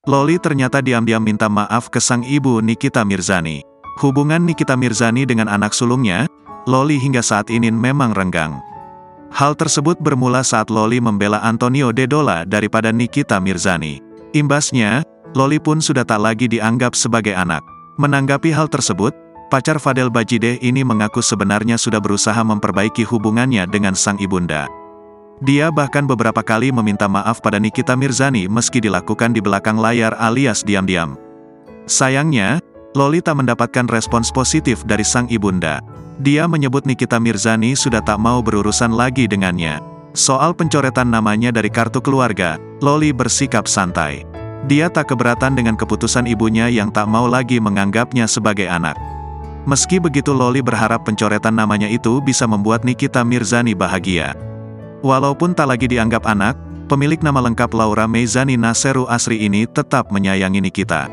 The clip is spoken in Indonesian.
Loli ternyata diam-diam minta maaf ke sang ibu Nikita Mirzani. Hubungan Nikita Mirzani dengan anak sulungnya, Loli hingga saat ini memang renggang. Hal tersebut bermula saat Loli membela Antonio Dedola daripada Nikita Mirzani. Imbasnya, Loli pun sudah tak lagi dianggap sebagai anak. Menanggapi hal tersebut, pacar Fadel Bajideh ini mengaku sebenarnya sudah berusaha memperbaiki hubungannya dengan sang ibunda. Dia bahkan beberapa kali meminta maaf pada Nikita Mirzani meski dilakukan di belakang layar alias diam-diam. Sayangnya, Loli tak mendapatkan respons positif dari sang ibunda. Dia menyebut Nikita Mirzani sudah tak mau berurusan lagi dengannya. Soal pencoretan namanya dari kartu keluarga, Loli bersikap santai. Dia tak keberatan dengan keputusan ibunya yang tak mau lagi menganggapnya sebagai anak. Meski begitu, Loli berharap pencoretan namanya itu bisa membuat Nikita Mirzani bahagia. Walaupun tak lagi dianggap anak, pemilik nama lengkap Laura Meizani Naseru Asri ini tetap menyayangi Nikita.